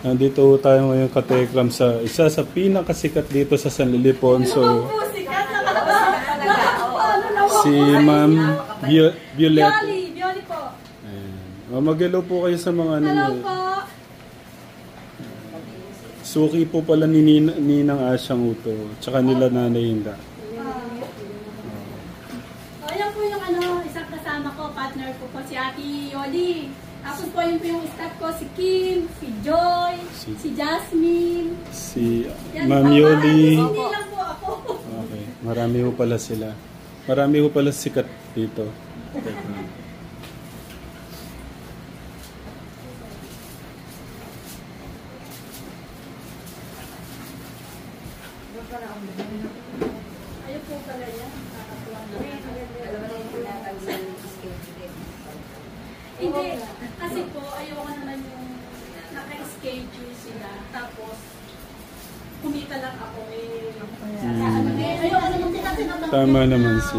Nandito tayo ngayon katekram sa isa sa pinakasikat dito sa San Ildefonso. Si Ma'am Violet. Bioli po. Ayan. Mag-hello po kayo sa mga ano. Hello po. Suki po pala ni Ninang Asyang Uto. Tsaka nila Nanay Hinda. Ayan po yung isang kasama ko, partner ko po si Ate Yoli. Tapos po yun po yung staff ko, si Kim, si Joy, si Jasmine. Si Ma'am Yoli. Hindi lang po ako. Okay. Marami po pala sila. Marami po pala sikat dito. Ayun po pala yan. Hindi. Kasi po, ayoko naman yung naka-schedule sila. Tapos, kumita lang ako ayoko naman kasi Tama naman si...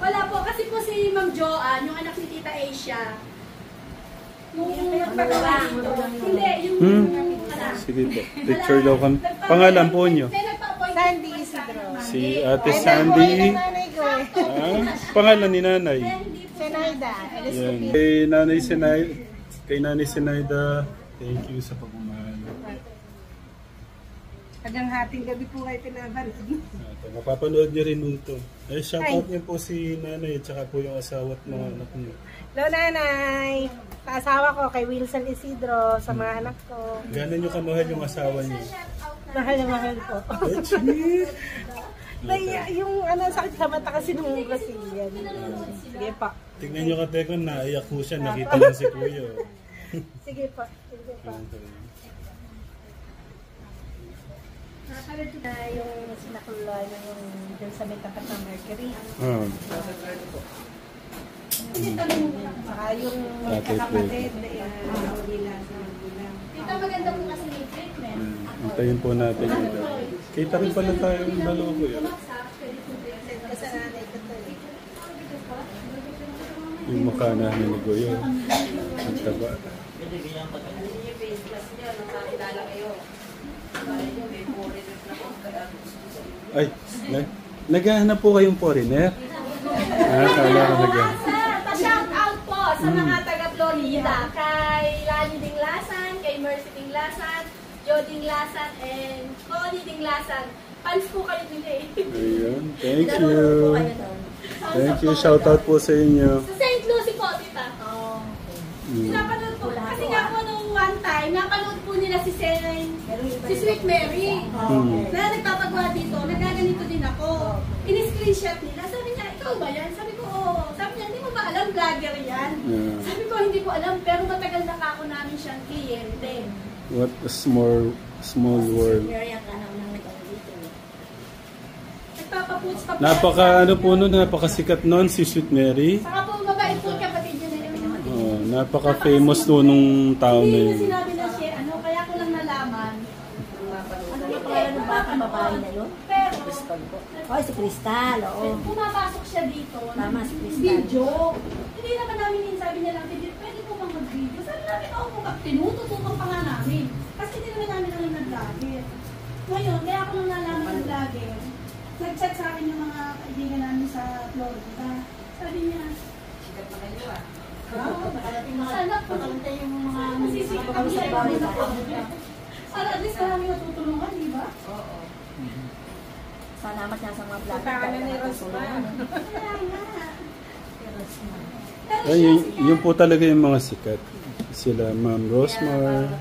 wala po. Kasi po si Ma'am Joanne, yung anak ni Tita Asia, nung nagpagawa dito. Hindi, yung anak. Sige po. Picture daw kami. Pangalan po nyo? Sandy Isidro. Si Ate Sandy. Pangalan ni Nanay? Senaida. Yan. Kay Nanay Senaida, thank you sa pagmamahal. Hanggang hating gabi po kayo pinabalik. Mapapanood niyo rin ito. Shoutout niyo po si Nanay at saka po yung asawa at mga anak niyo. Hello, Nanay! Sa asawa ko, kay Wilson Isidro, sa mga anak ko. Gano'n niyo kamahal yung asawa niyo? Mahal na mahal po. Yung sakit sa mata kasi nung kasi yan. Sige pa. Tignan niyo ka Tekram, naiyak po siya. Nakita lang si Kuya. Sige pa. Sige pa. Yung sinakula yung dyan sa may tapat ng Mercury. Saka yung kakapatid na Tita, maganda po kasi yung treatment. Hintayin po natin yung kita rin pala tayo yung dalawa ko yun. Yung mukha namin ni Goyo. Ang taba. Ay, naghahanap po kayong foreigner? Kala ko naghahanap. Pa-shout out po sa mga taga-Florida. Kay Lani Dinglasan, kay Mercy Dinglasan, Joe Dinglasan, and Connie Dinglasan. Fans po kayo nila eh. Ayun, thank you. Thank you, shout out po sa inyo. Sa St. Lucie po, tita. Napanood po. Kasi nga po nung one time, napanood po nila si Sweet Mary. Na nagpapagawa dito, nagaganito din ako. In-screenshot nila. Sabi niya, ikaw ba yan? Sabi ko, oo. Sabi niya, hindi mo ba alam, vlogger yan? Sabi ko, hindi ko alam, pero matagal na ako namin siyang kliyente. What a small world. Napakasikat nun si Sweet Mary. Saka po, mabait po kapatid niya na yun. Napaka-famous to nung tao na yun. Hindi sinabi na siya, kaya ko lang nalaman. Ano yung pangalan ng bata, babae na yun? Pero, si Crystal, oo. pumapasok siya dito. Tama, si Crystal. Video. Hindi naman namin sabi niya lang, pwede po bang mag-video? Sabi namin, oo po, tinututukan pa nga namin. Kasi hindi naman namin alam nag-vlogger. Ngayon, kaya ako lang nalaman ng vlogger. Nag-chat sa akin yung mga kaibigan namin sa Florida. Sabi niya, sikat na kayo sana po. Yung mga Masisikat kami sa iba na po. Para at least marami natutulungan, di ba? Oo. Salamat nga sa mga vlog. Paano ni Rosman? Yun po talaga yung mga sikat. Sila Ma'am Rosmar.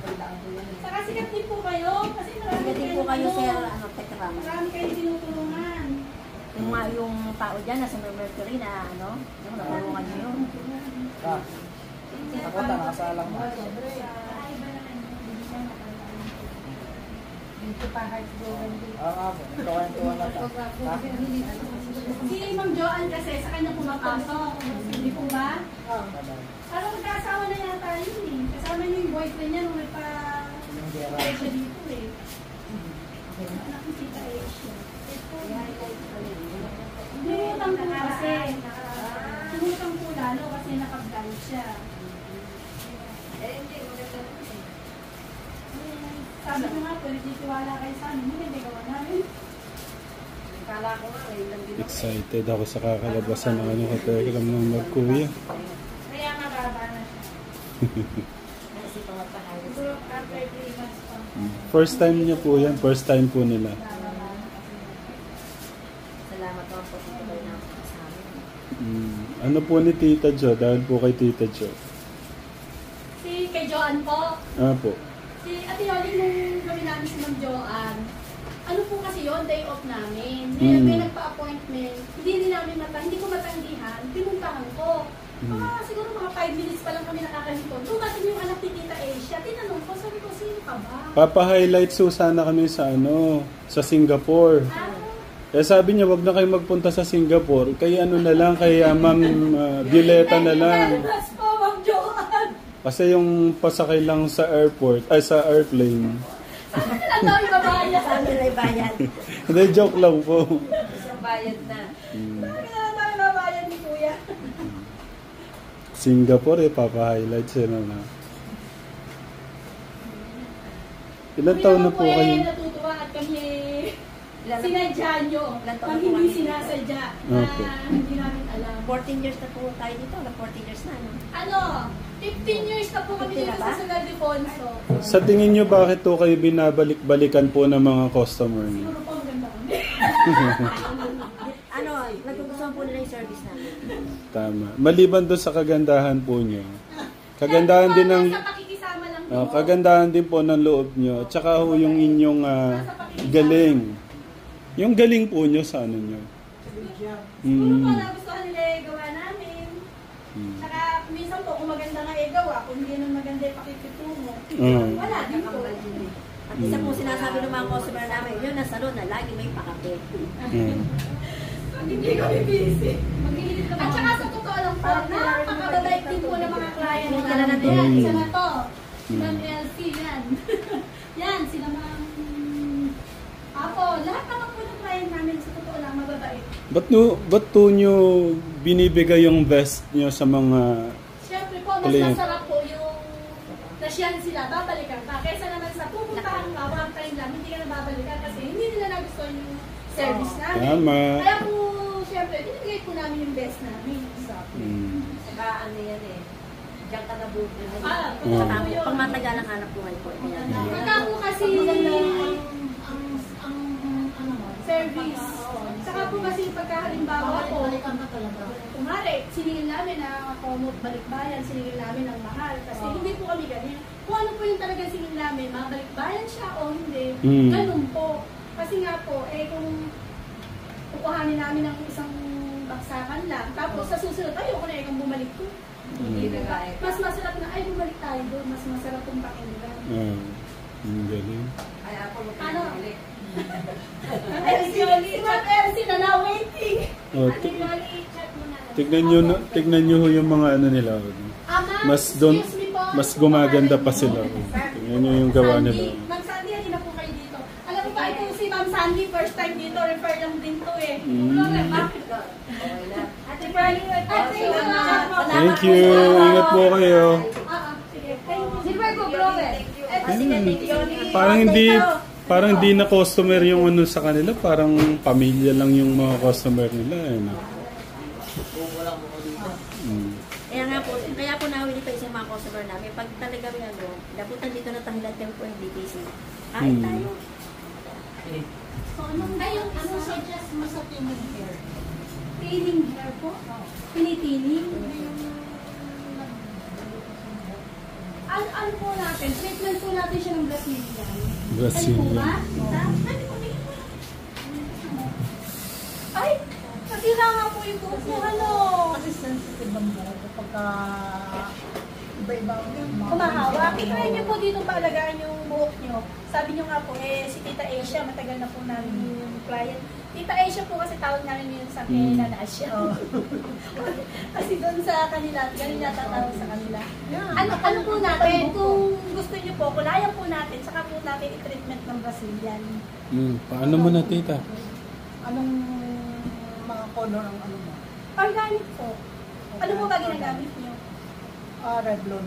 Saka sikat din po kayo. Kasi marami Sikat din po kayo sa Tekram. Marami kayo tinutulungan. Yung tao dyan, nasa Mercury na yung natulungan nyo yun. Ako ta, nakasalang mo. Dito pa heart going. Kawentuhan na ta. Si Ma'am Joanne kasi sa kanya pumapasok. Hindi po ba? Parang magkasawa na yata yun eh. Kasama niyo yung boyfriend niya nung nagpa-Asia dito eh. Anak ni Tita Asia. Lumutang po kasi. Lumutang po lalo kasi nakablind siya. Sabi ko nga po, nagtitiwala kayo sa amin. Hindi gawa namin. Kala ko nga, ngayon lang din ako. Excited ako sa kakalabasan ng ano Katekram ng magkuya. Kaya mababa na siya. Kasi pangapahayos. Siguro after 3 months pa. First time niya po yan. First time po nila. Salamat naman po sa tuloy na sa amin. Ano po ni Tita Jo? Dahil po kay Tita Jo. Si kay Joanne po. Po. Si Ate Yoli nung gawin namin si Ma'am Joanne. Ano po kasi yon day off namin. May nagpa-appointment. Hindi ko matanggihan. Pinuntahan ko. Siguro mga 5 minutes pa lang kami nakakalito. Doon kasi yung anak ni Tita Asia. Tinanong ko, sabi ko, sino ka ba? Papa-highlight sana kami sa sa Singapore. Sabi niya, wag na kayo magpunta sa Singapore. Kay ano na lang, kay Ma'am Violeta na lang. Yes po, Ma'am Joanne. Kasi yung pasakay lang sa airport, sa airplane. Saan na lang daw yung babayad? Saan nila yung bayad? Hindi, joke lang po. Isang bayad na. Saan na lang daw yung babayad ni Kuya? Singapore, papa-highlight sila na. Ilan taon na po kayo? Natutuwa at kami sinadya nyo. Pag hindi sinasadya na hindi namin alam. 14 years na po tayo dito. 14 years na, no? Ano? 15 years na po kami dito sa San Ildefonso. Sa tingin nyo, bakit to kayo binabalik-balikan po ng mga customer niyo? Siguro po ang ganda kami. Nagugustuhan po nila yung service namin. Tama. Maliban doon sa kagandahan po nyo. Kagandahan din ng... Sa pakikisama lang po. kagandahan din po ng loob nyo. Tsaka ho yung inyong galing. Yung galing po nyo sa ano nyo. Siguro po nagustuhan nila yung gawa namin. Tsaka minsan po kung maganda nga gawa, kung hindi naman maganda yung pakikitungo. Wala din po. At isa po sinasabi ng mga customer namin, yun na salon na lagi may pakape. Pag hindi kami busy. At saka sa totoo lang po, napakababait din po ng mga client natin. Isa na to. Si Ma'am LC yan. Yan, sila Ma'am... Apo, lahat naman po ng client namin sa totoo lang mababait. Ba't to nyo binibigay yung best nyo sa mga... Siyempre po, mas masarap po yung nasyan sila, babalikan pa. Kaysa naman sa pupuntahan ka, one time lang, hindi ka na babalikan kasi hindi nila nagustuhan yung service namin. Tama. Kaya po, siyempre, binibigay po namin yung best namin. Saka ano yan eh, diyan ka na buti. Pag matagalang hanap buhay po. Pagka po kasi service. Saka po kasi pagkahalimbawa po, kumari, siningil namin na promote balikbayan, siningil namin ng mahal. Kasi hindi po kami ganyan. Kung ano po yung talagang siningil namin, mabalikbayan siya o hindi, ganun po. Kasi nga po, kung kukuhanin namin ng isang baksakan lang, tapos sa susunod, ayoko na kung bumalik ko. Mas masarap na, ay bumalik tayo doon, mas masarap kong pakinggan. Galing. Ay, ako Ano? LC na na waiting. Tignan nyo yung mga ano nila. Mas gumaganda pa sila. Tignan nyo yung gawa nila. Ma'am Sandy, hindi na po kayo dito. Alam mo ba, ito si Ma'am Sandy, first time dito, refer lang din to eh. Ate Pearly, Thank you. Ingat po kayo. Silver go, Grover. Parang hindi na customer yung ano sa kanila, parang pamilya lang yung mga customer nila. Kaya po nawili pa isang mga customer namin. Pag talaga may daputan dito na tahilan kami po yung DTC. Kain tayo. So, ano suggest mo sa tinning hair? Tinning hair po? Tinitining? Ano po natin? Treatment po natin siya ng Brazilian. Brazilian. Ay! Nasira nga po yung buhok mo. Ano? Kasi sensitive ang buhok kapag iba-iba Kumahawa. Try niyo po dito paalagaan yung buhok niyo. Sabi niyo nga po, si Tita Asia, matagal na po namin yung client. Tita Asia po kasi tawag namin yun sa Nana Asia. Kasi doon sa kanila, ganun yata tawag sa kanila. Ano po natin, kung gusto niyo po, kulayan po natin, saka po natin i-treatment ng Brazilian. Paano mo na, tita? Anong mga color ang ano mo? Organic po. Ano po ba ginagamit niyo? Revlon.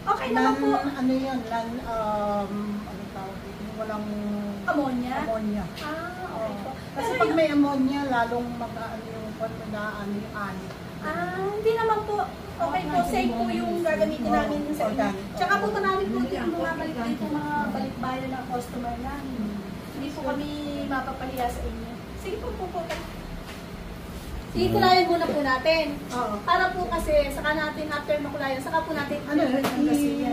Okay naman po. Ano yun? Ano tawag dito? Walang Ammonia? ammonia. Okay po. Kasi Pero pag yung- may ammonia, lalong mag-ano yung ano yung ani. hindi naman po. Okay po, safe po yung gagamitin namin sa inyo. Tsaka po marami po dito bumabalik dito mga balikbayan ng customer namin. Hindi po kami mapapahiya sa inyo. Sige po po. Sige, kulayan muna po natin. Oo. Para po kasi, saka natin after makulayan, saka po natin Ano yun?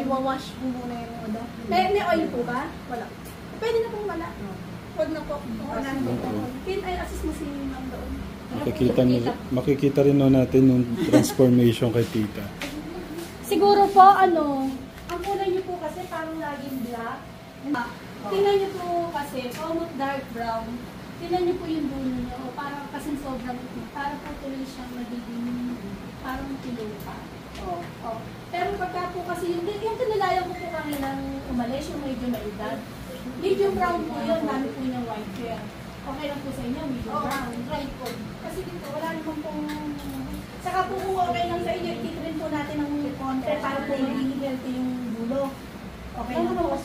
I-wash mo muna yung ano. May oil po ba? Wala. Pwede na pong wala. Huwag na po. Wala na po. Ay, assist mo si ma'am doon. Makikita rin natin yung transformation kay tita. Siguro po, ang kulay niyo po kasi parang laging black. Tingnan niyo po kasi, almost dark brown. Tingnan niyo po yung dulo niyo. Parang kasi sobrang, parang po tuloy siyang magiging parang tilupa. Pero pagka po kasi, yung kinalayan ko po kanilang umalis, yung medyo maedad. Medium brown po yun, dami po yung white hair. Okay lang po sa inyo, medium brown. Right po. Kasi dito, wala naman pong... Saka po kung okay lang sa inyo, ititrin po natin ng konti para po magiging healthy yung dulo. Okay lang po.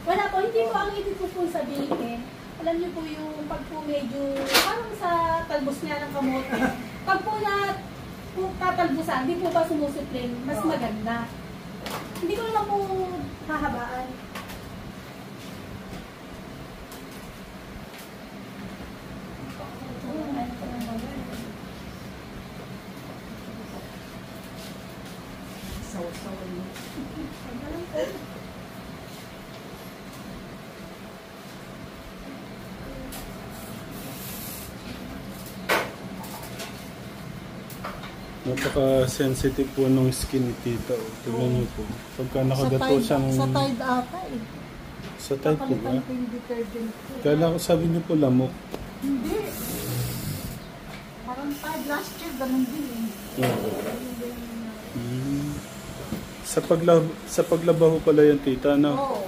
Wala po, hindi po ang ibig ko po sabihin. Alam niyo po yung pag po medyo, parang sa talbos niya ng kamote. Pag po na tatalbusan, hindi po ba sumusuplin, mas maganda. Hindi ko naman po hahabaan. Napaka-sensitive po ng skin ni tita. Tingnan niyo po. Pagka nakagato siyang... Sa Tide ata eh. Sa Tide po ba? Kapalitan ko yung detergent ko. Kala ko sabi niyo po lamok. Hindi. Parang Tide last year, ganun din eh. Sa paglabaho pala yung tita, no? Oo.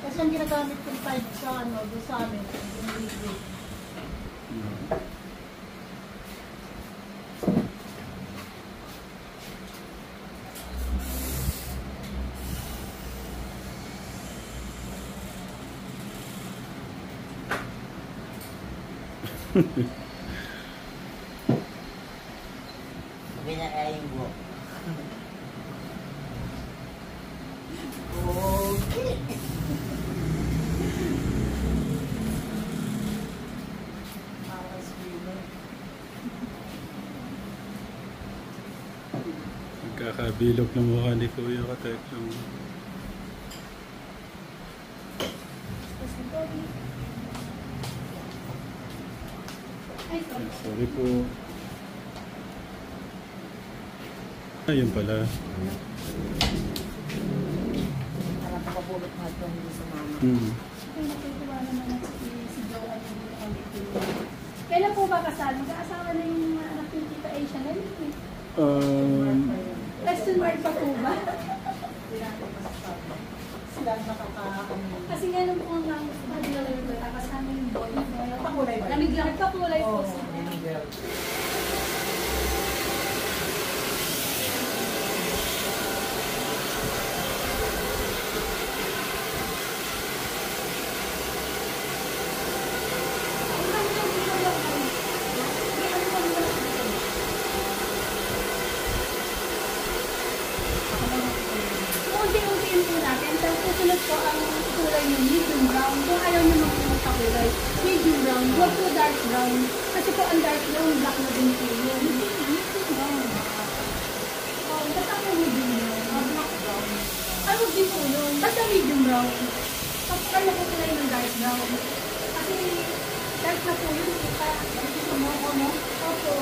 Kasi ang ginagamit kong Tide sa doon sa amin. Sabi na kaya yung buhok. Okay. Nagkakabilog ng mukha ni Kuya Katek. Sorry po. Ayun pala. Para pakapulot na ito hindi sa mama. Okay, natutuwa naman ako si Joanne yung kailan po ba kasal? Mag-aasawa na yung mga anak yung tita Asia na yun eh. Question mark pa po ba? Sila nakaka-ano. Kasi nga nung po ang sabi na lang kasama yung boy. Nagpakulay ba? Namiglang nagpakulay po Oo. sila. Unti-untiin po natin. Tapos susunod po ang kulay ng medium brown. Kung ayaw nyo magpakulay, medium brown. Huwag po dark brown. Kasi po ang dark brown, black na din po yun. Basta po medium brown. Black brown. Ay, huwag din po yun. Basta medium brown. Tapos kayo po kulay ng dark brown. Kasi dark na po yun. Kasi mo ako, no? Opo.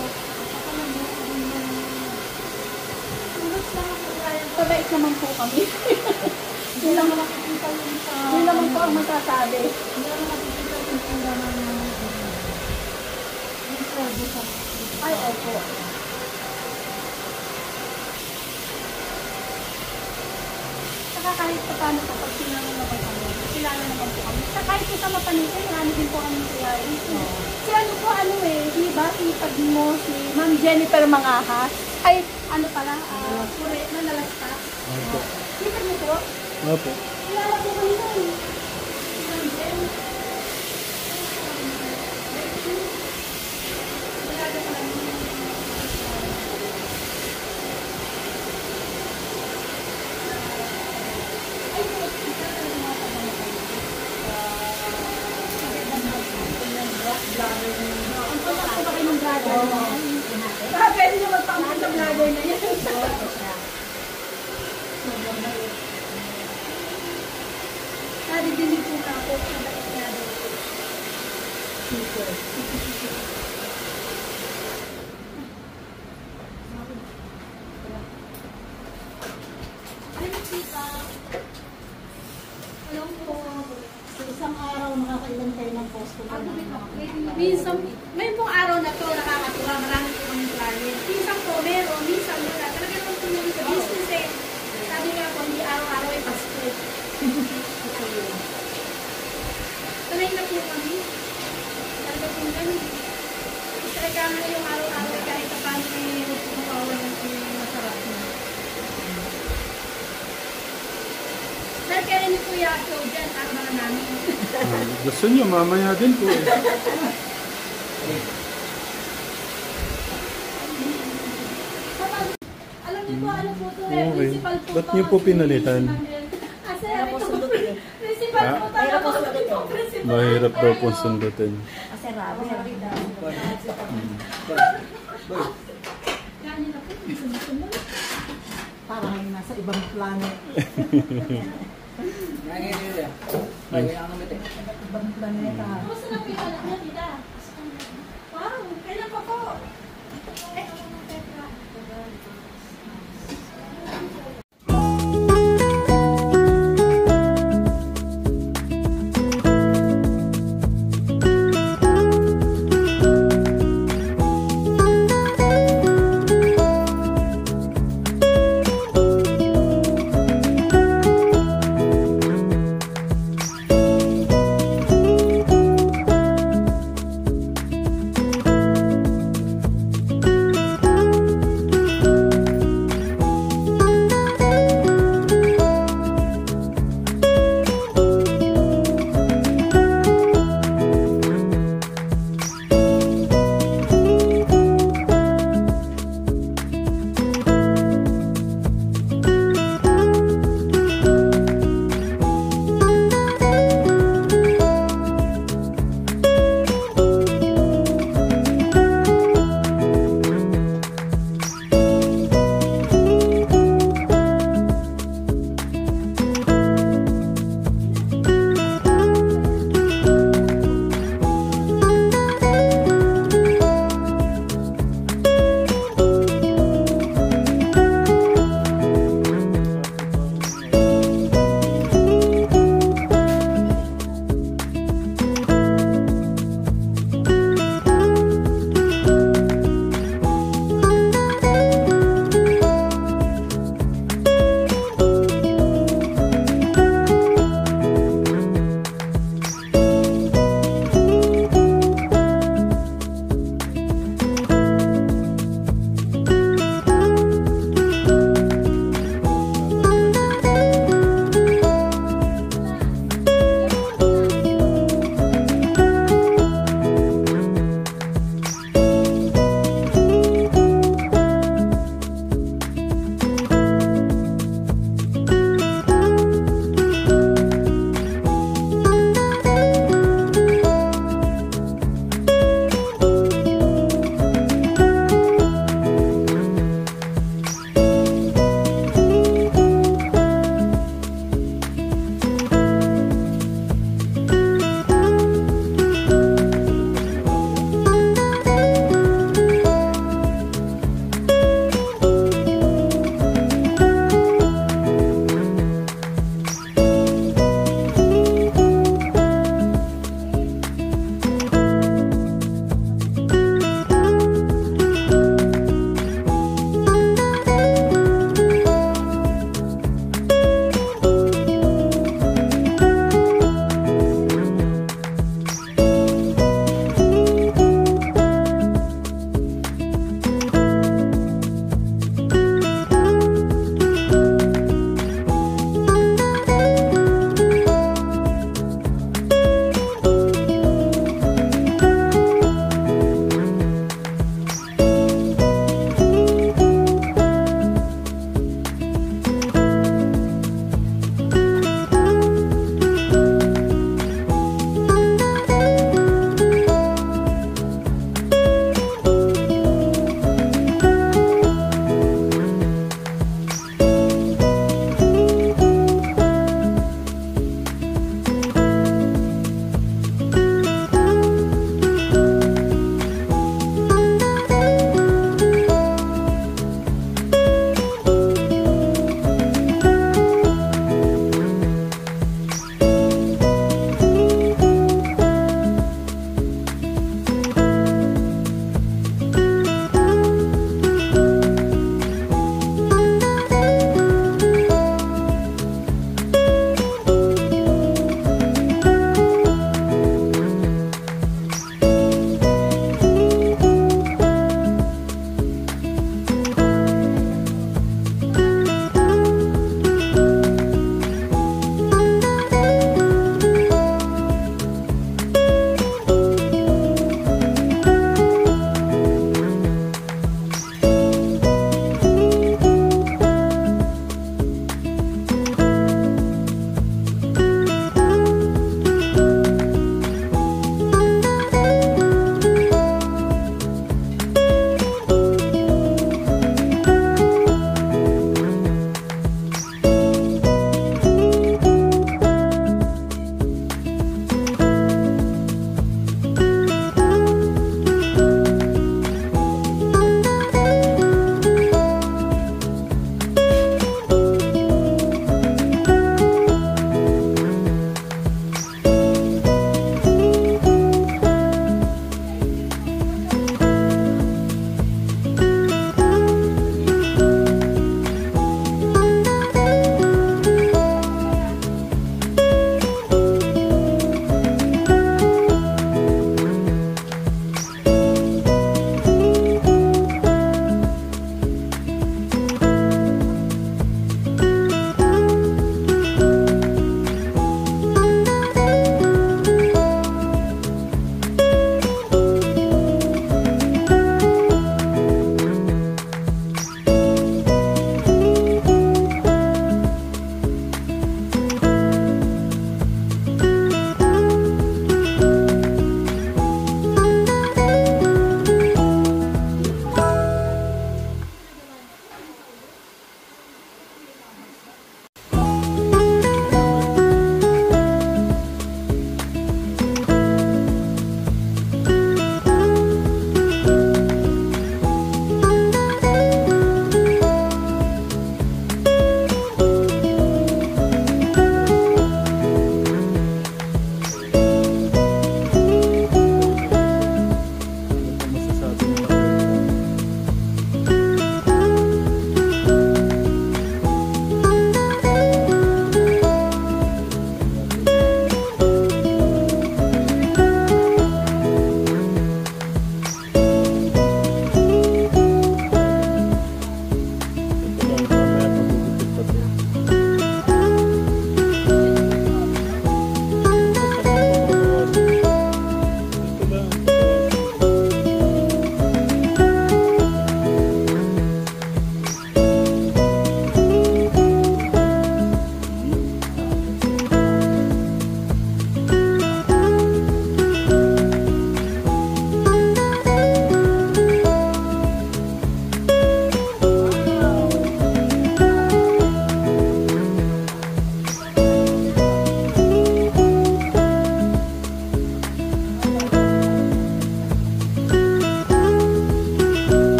Ako na mo. Tulog lang ako. Pabait naman po kami. Hindi lang makikita yung sa... Hindi naman po ang masasabi. Hindi lang makikita yung sa yung service. Ay, opo. Saka kahit pa paano po, pag sinangan naman kami, kilala naman po kami. Saka kahit po sa Mapanitan, marami din po kami nangyayari. Si ano po, di ba, ipag mo si Ma'am Jennifer Mangahas. Ay, ano pala, pure na nalasta. Opo. Kita niyo po? Opo. Kilala ko kanina eh. Pwede na magpangit ang vlogger na yan. Nadidinig po na ako sa bait na daw. Ay, tita. Alam po. Sa isang araw, nakakailan kayo ng posto pa na. Minsan, may pong araw na to nakakatuwa, marami po kami client. Minsan po meron, minsan wala. Talaga naman po yung sa business eh. Sabi nga po, hindi araw-araw ay Pasko. Sanay na po kami. Talaga po ganun. Talaga nga yung araw-araw ay kahit pa paano may mawawalan ng masarap na. Dahil kaya ni Kuya Joe dyan, araw namin. Gusto niyo, mamaya din po eh. Alam niyo po, ano po ito eh, Okay. principal po Ba't to. niyo po pinalitan? Sir, ito po. Principal po tayo. Principal. Mahirap daw pong sundutin. Kasi rabo. Ganyan na po, sunod-sunod. Parang nasa ibang planet. Ibang planeta. Kamusta na po yung anak niya, tita? Wow, kailan pa po?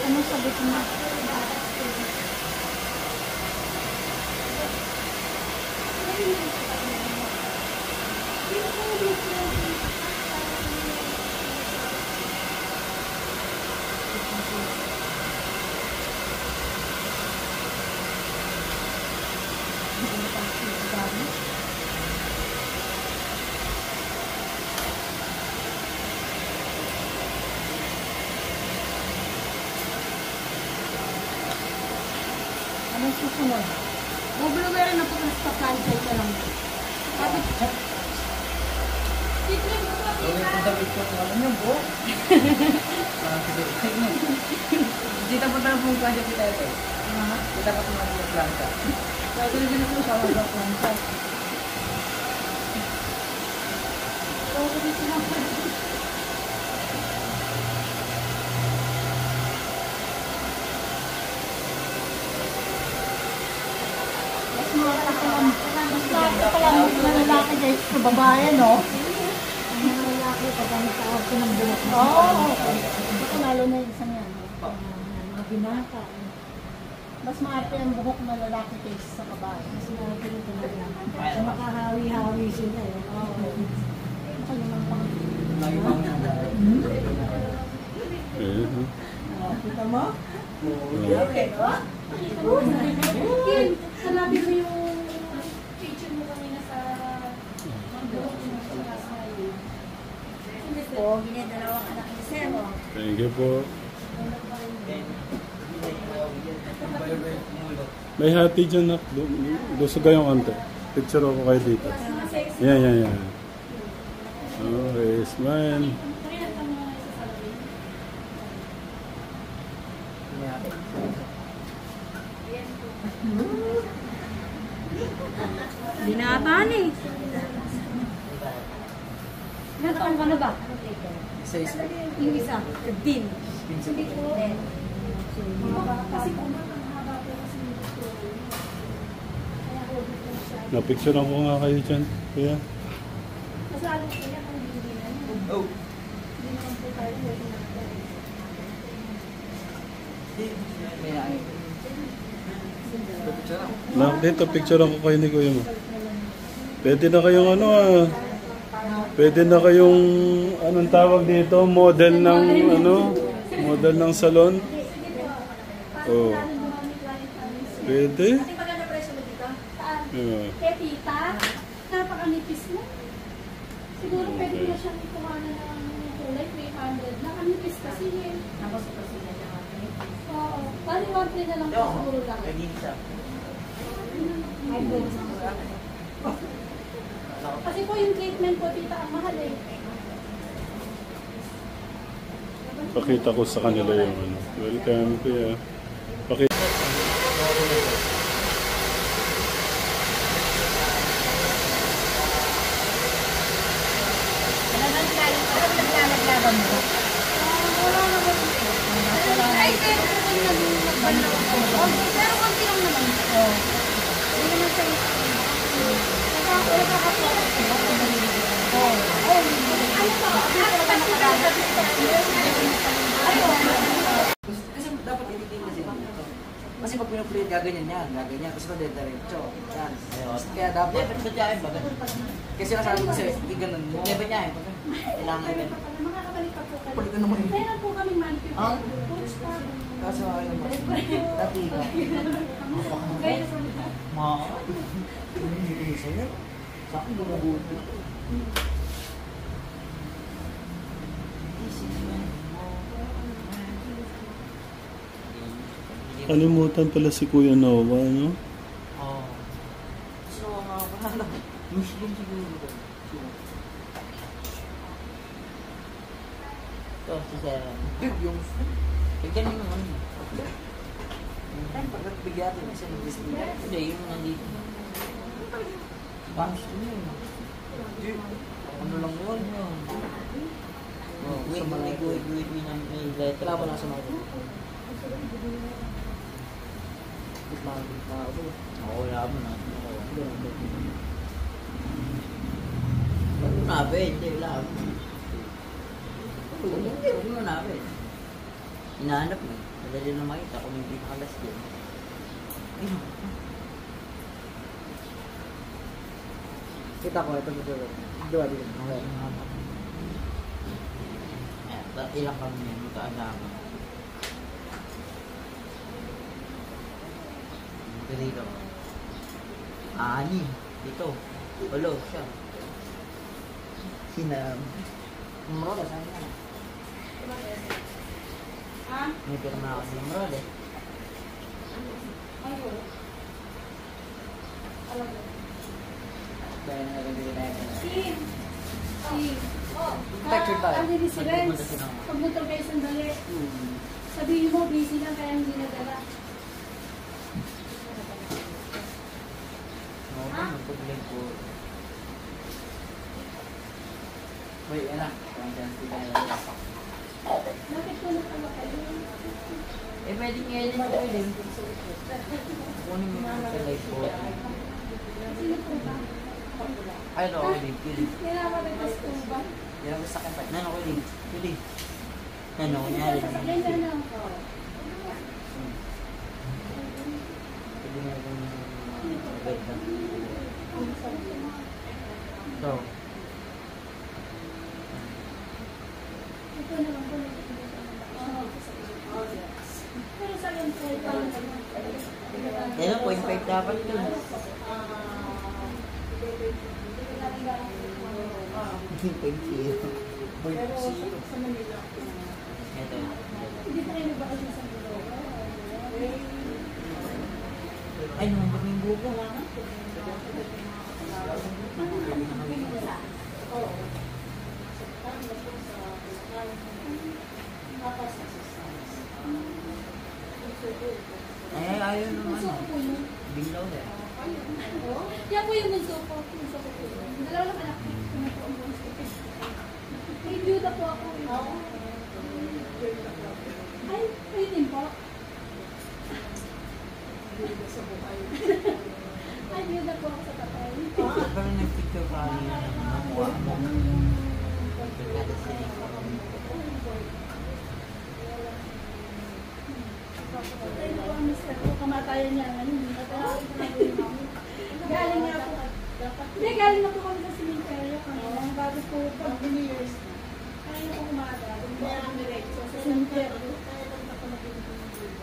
Anong sagot mo? Anong susunod? Bubuluwerin na po ng pa-franchise na lang. Sabi ko, Titrim ko pa Dito po tayo pong plancha si Tete. Dito po tayo pong plancha. Dito din po siya mag-plancha. Ito pala mga lalaki guys sa babae, no? Ang mga lalaki pagkakit sa ako ng buhok. Oo. Ito lalo na yung isang yan. Mga binata. Mas maarte ang buhok ng lalaki kaysa sa babae. Mas maarte rin talaga. So makahawi-hawi sila eh. Oo. Ito naman pang... Kita mo? Okay, no? Kim, sanabi mo yung teacher mo kanina sa buhok mo sa kasay. Po, ginadalawang anak ni Sir. Thank you po. May hati dyan na. Gusto kayong konti. Picture ako kayo dito. Yan. Okay, smile. Binabaan eh. Ilan taon ka na ba? Isa-isa. Yung isa, 15. Kasi kung mahaba po kasi yung Na-picture ako nga kayo dyan. Kuya. mas lalo ko yan kung hindi na yun. Oh. Hindi naman po tayo pwede na. Dito, picture ako kayo ni Kuya mo. Pwede na kayong pwede na kayong, anong tawag dito, model ng, model ng salon. Oh. Pwede? Magkano presyo mo dito? Saan? Kaya tita, napakanipis mo. Siguro pwede mo na siyang ikuha na ng kulay, 300. Nakanipis kasi eh. Tapos ito sila niya. Oo. Bali 1 na lang po siguro lang. Nag-iisa. Kasi po yung treatment po, tita, ang mahal eh. Pakita ko sa kanila yung ano. Welcome, kuya. Pakita. Naglalaglaban mo. Wala naman. Ay, pero pero konti lang naman. Hindi naman sa Kasi dapat ititin kasi dito. Kasi pag pinupulit, gaganyan yan. Gaganyan. Kasi madediretso. Yan. Kaya dapat. Dapat ba dyan? Kasi nasabi ko sa'yo, ganun mo. Hindi ba niya? Kailangan yan. Makakabalik pa po kayo. Kulit naman yun. Meron po kaming manicure. Ah? Coach pa. Kaso ayaw mo. Dati ka. Hindi sa'yo. Sa akin bumubuti. Kalimutan pala si Kuya Noah, no? Oo. So, wala. Muslim siguro. Ito, si Sarah. Yung Tignan mo naman. pagkagbigyan natin kasi ng Disney. Hindi, yung nandito. Bangs yun. Ano lang yun? Wait, wait, may letter. Wala mo na sa mga ito. Oo, wala mo na. Huwag mo nabit, hindi, wala mo. Huwag mo nabit. Hinahanap mo. Madali na makita kung hindi nakalas din. Kita ko, ito dito. Dua dito. Okay, ilang kami yan, magkaasama. Ito dito. Ani. Dito. Walo, siya. Sinam. Muro, saan yan? Ha? May pirma ako sa Namrod eh. Ayun. Alam mo. Dahil nagagawin na yan. Picture tayo. Ano din si Renz? Pagpunta si Noah. Pag motor kayo sandali, sabihin mo, busy lang kaya hindi nadala. Oo, magpag-link po. Wait, anak. Parang dyan sila. Bakit ko nagtama kayo? Eh, pwede nga yun ako pwede. Kunin mo na sa live po. Sino po ba? Ay, no, pwede. Pwede. Nilamagas po ba? Yan ang gusto pa. Nano, pwede. Pwede. Nano, kunyari. Sasakyan ka na. Pwede nga kung maganda. So, Ito na lang po. Pero sa akin po, ito lang. kaya 0.5 dapat yun. Pero sa Manila. Ito. Hindi pa kayo nagbakasyon sa Manila. Ay, naman ba yung buko? Ay, ayaw naman. Bunso ko po yun. Binglaw eh. Yan po yung bunso ko. Bunso ko po yun. Dalawa lang anak ko. Ano po ang bunso ko. May byuda po ako. Ay, kayo din po. Ay, byuda po ako sa tatay. Parang nag-picture pa kanina ng nakuha mo. Ay, po ang mister ko. Kamatayan niya ngayon. Galing nga po. Hindi, galing na po kami sa cemetery. Ang bago po pag years. Kaya po umaga. Kaya ang diretso sa cemetery.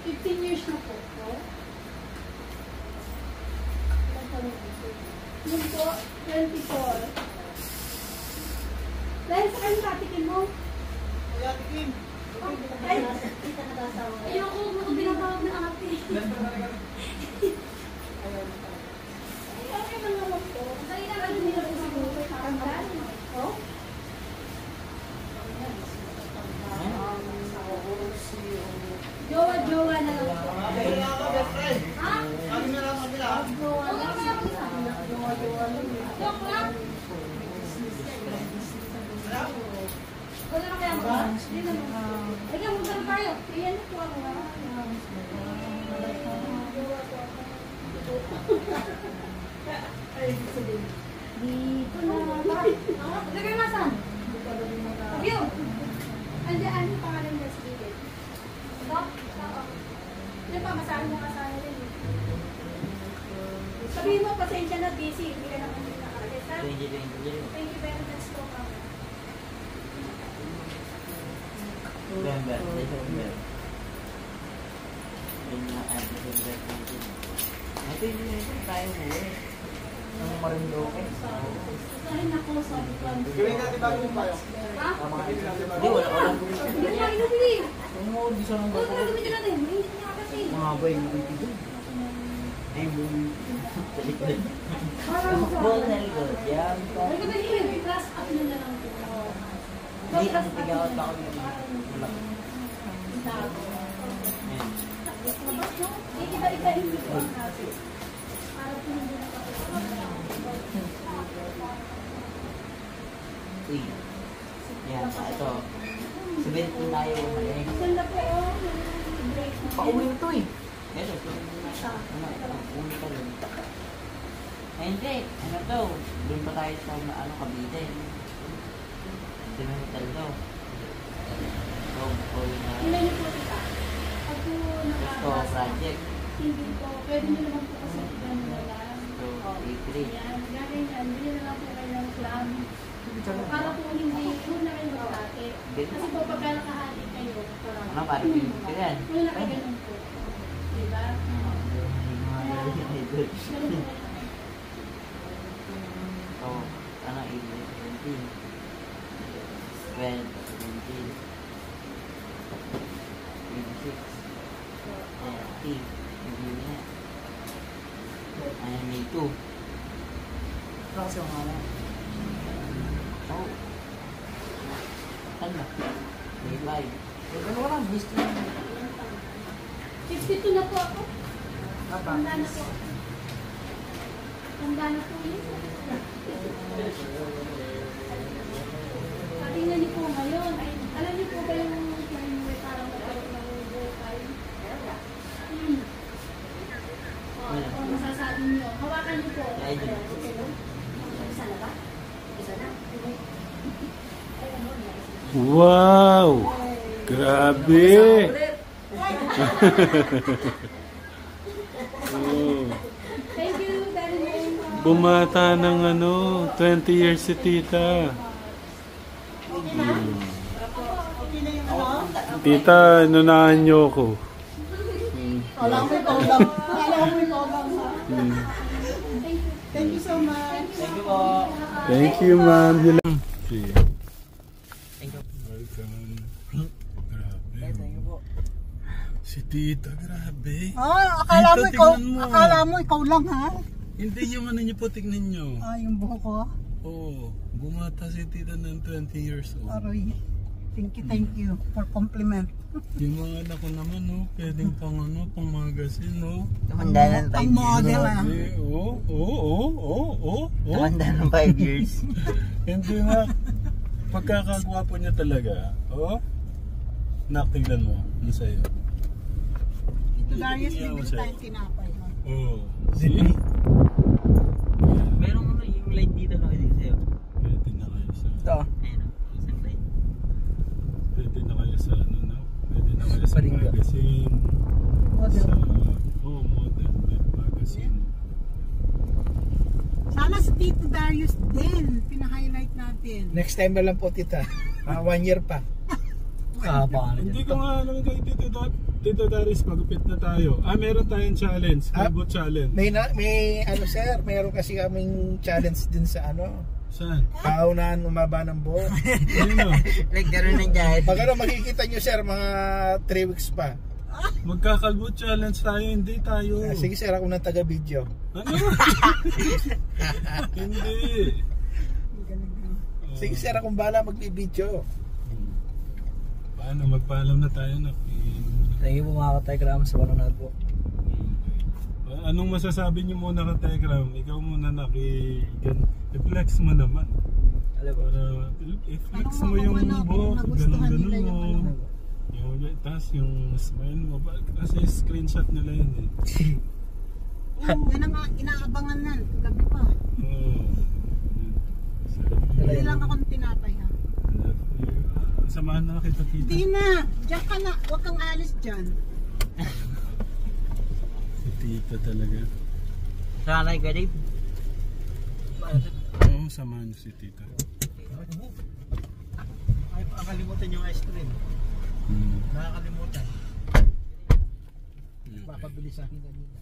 15 years na po. Ay, ayoko mo binatawag na ate. Ay, okay lang naman po. Dahil na rin nila po siguro. Oh? Jowa na lang po. Ha? Joke lang? Wala na kaya mo? Hindi naman. Ay, kaya muna tayo. Iyan po ako. Dito na. Lagay nasan? View. Andiyan yung pangalan niya sa gilid. Ito? Hindi pa, masahin mo kasana rin. Sabihin mo, pasensya na, busy. Hindi ka naman yung nakalagay. Thank you very much po, Papa. December. Ito yung tayo mo eh. Ang Marinduque. Sahin ako sa buwan. Gawin natin bago yung bayo. Ha? Hindi, wala. Hindi ko makikabili. Ang bisa ng Huwag bago. ka gamitin natin. Mainit niya kasi. Mga bay, dito. Ay, boom. Sa likod. Ball na likod. Yan. Huwag ka bilhin. Plus up nyo na lang po. Hindi, ang tigawat pa ako yung malaki. Ayan. Iba-ibahin dito ang kasi. Para po hindi Uy. Yan, ito. Sabihin po tayo umaling. Ganda po, oh. Break mo. Pauwi mo ito eh. Ito, uwi ka rin. Ay, hindi. Ano to? Doon pa tayo sa Cavite. Hindi mo hotel to. Ito, uwi na. Ilan niyo po kita? Pag po Ito, project. hindi po, pwede nyo naman po kasi gano'n na lang. Ito, A3. Yan, ganyan. Bili na lang po kayo ng clam. Para po hindi, huwag na kayo magkakate. Kasi po pagka nakahati kayo, parang, Ano, parang pinipil yan. wala na kayo ganun po. Diba? Ganun po. Oh, ano, 17. 12, 17. 26. 30. Hindi na. Ayan, May 2. Ito kasi yung mga Oh. Ano? May 5. ano ka lang, beast lang. 62 na po ako. Tanda na po. Tanda na po yun. Tingnan niyo po ngayon. Ay, alam niyo po ba yung parang nagkaroon ng buhay? O masasabi niyo. Hawakan niyo po. Isa na ba? Isa na? Wow! Grabe! Oh. Thank you very much. Bumata ng 20 years si tita. Tita, nunahan niyo ako. Alam mo ikaw lang. Alam mo ikaw lang ha. Thank you so much. Thank you po. Thank you, ma'am. Thank you. Welcome. Grabe. Thank you po. Si tita, grabe. Akala mo Tita, ikaw, tingnan mo. akala mo ikaw lang ha? Hindi yung ano niyo po, tignan niyo. Yung buhok ko. Oo, bumata si tita ng 20 years old. Aroy. Thank you for compliment. Yung mga anak ko naman, no, pwedeng pang pang magazine, no. Tumanda ng 5 Ang years. model ah. Oo. Tumanda ng 5 years. Hindi na. Pagkakagwapo niya talaga. Oh. Nak, tignan mo. Ano sa'yo? Ito Darius, bibili tayong tinapay. Oo. See? Meron ano yung light dito na kasi sa'yo. Pwede na kayo sa... Ito. Ayun o, isang light. Pwede na kayo sa ano, no? Pwede na kayo sa Paringga. magazine. Model. Sa... model. Magazine. Sana si Tito Darius din, pina-highlight natin. Next time na lang po, tita. 1 year pa. Hindi ko nga alam kay Tito Darius, magupit na tayo. Meron tayong challenge. Malbot challenge. May ano sir, meron kasi kaming challenge din sa ano, Saan? Kaunahan umaba ng buhok. Ayun o. Nagkaroon ng diet. Pag ano, makikita nyo sir, mga 3 weeks pa. Magkakalbo challenge tayo, hindi tayo. Sige sir, ako ng taga-video. Ano? Hindi. Sige sir, akong bahala magbibideo. Paano? Magpaalam na tayo na. Thank you po mga ka-Telegram sa panonood po. Anong masasabi niyo muna ka Telegram? Ikaw muna i-flex mo naman. Alam po. Para i-flex mo yung buhok, ganun mo. Yung tapos yung smile mo. Kasi screenshot nila yun eh. Yan ang inaabangan nan, gabi pa. Oo. Hindi lang akong tinapay ha. Samahan na kita tita. Hindi na, diyan ka na, huwag kang alis dyan. Si tita talaga. Sanay ka, Dave. Oo, samahan si tita. Ay, makakalimutan yung ice cream. Nakakalimutan. Papabili sa akin kanina.